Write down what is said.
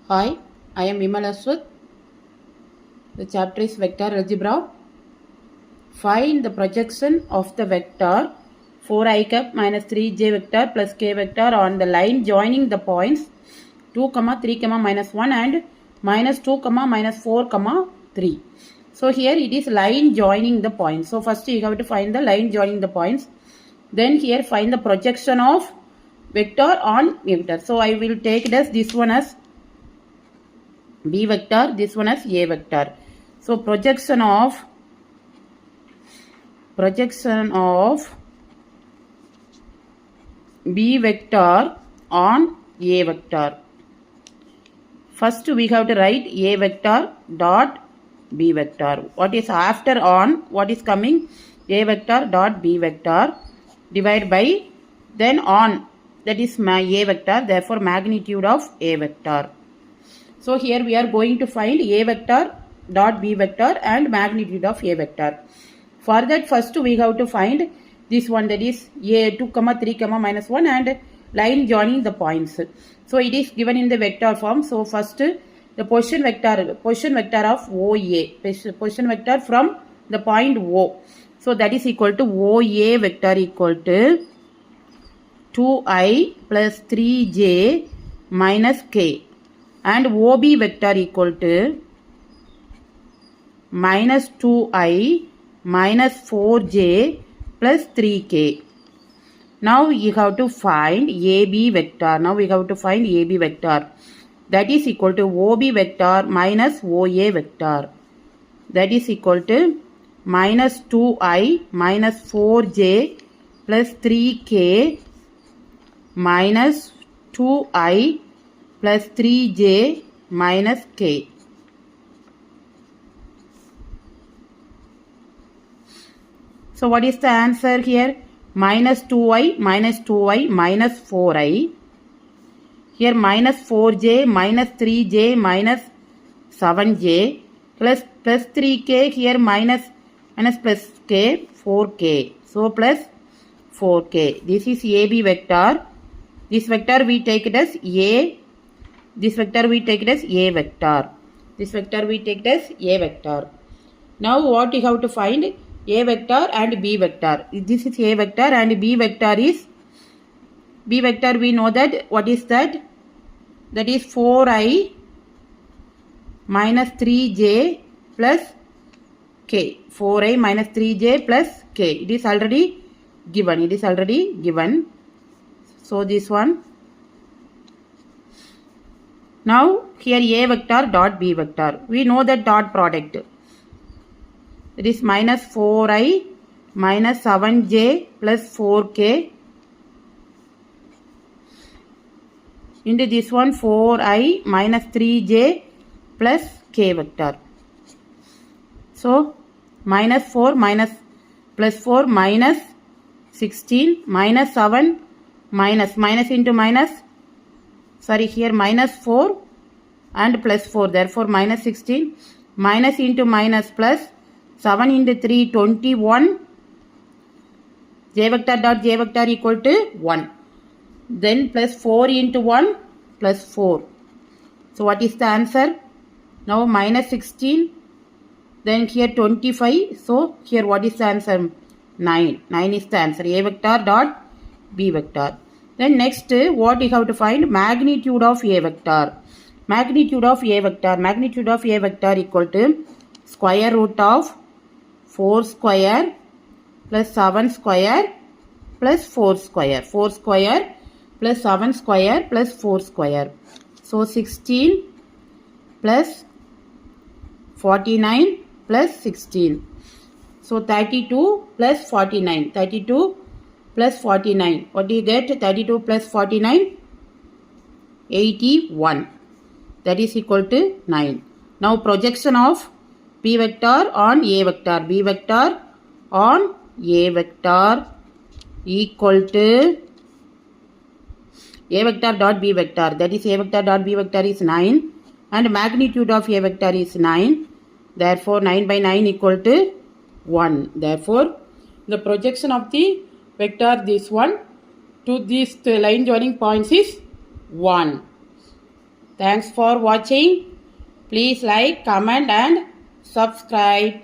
Hi, I am Vimal Aswat. The chapter is vector algebra. Find the projection of the vector 4i cap minus 3j vector plus k vector on the line joining the points 2, 3, minus 1 and minus 2, minus 4, 3. So here it is line joining the points. So first you have to find the line joining the points. Then here find the projection of vector on a vector. So I will take it as this one as B vector, this one as A vector. So projection of B vector on A vector. First we have to write A vector dot B vector. What is after on? What is coming? A vector dot B vector divided by then on, that is A vector, therefore magnitude of A vector. So here we are going to find A vector dot B vector and magnitude of A vector. For that first we have to find this one, that is A 2, 3, minus 1 and line joining the points. So it is given in the vector form. So first the position vector of OA, position vector from the point O. So that is equal to OA vector equal to 2i plus 3j minus k. And OB vector equal to minus 2i minus 4j plus 3k. Now you have to find AB vector. That is equal to OB vector minus OA vector. That is equal to minus 2i minus 4j plus 3k minus 2i plus 3j minus k. So what is the answer here? Minus 2i minus 4i. Here minus 4j minus 3j minus 7j plus 3k. Here minus plus k, 4k. So plus 4k. This is AB vector. This vector we take it as A. This vector we take it as A vector. Now what you have to find? A vector and B vector. This is A vector and B vector is, B vector we know that, what is that? That is 4i minus 3j plus k. 4i minus 3j plus k. It is already given. So this one. Now here A vector dot B vector. We know that dot product. It is minus 4i minus 7j plus 4k into this one 4i minus 3j plus k vector. So minus 4 minus plus 4 minus 16 minus 7 minus into minus, sorry, here minus 4 and plus 4, therefore minus 16 minus into minus plus 7 into 3, 21. J vector dot J vector equal to 1. Then plus 4 into 1 plus 4. So what is the answer? Now minus 16. Then here 25. So here what is the answer? 9. 9 is the answer. A vector dot B vector. Then next what you have to find? Magnitude of A vector. Magnitude of A vector equal to square root of 4 square plus 7 square plus 4 square. 4 square plus 7 square plus 4 square. So 16 plus 49 plus 16. So 32 plus 49. 32 plus 49. What do you get? 32 plus 49? 81. That is equal to 9. Now projection of B vector on A vector. B vector on A vector equal to A vector dot B vector. That is A vector dot B vector is 9 and magnitude of A vector is 9. Therefore 9 by 9 equal to 1. Therefore the projection of the vector this one to these line joining points is 1. Thanks for watching. Please like, comment and subscribe.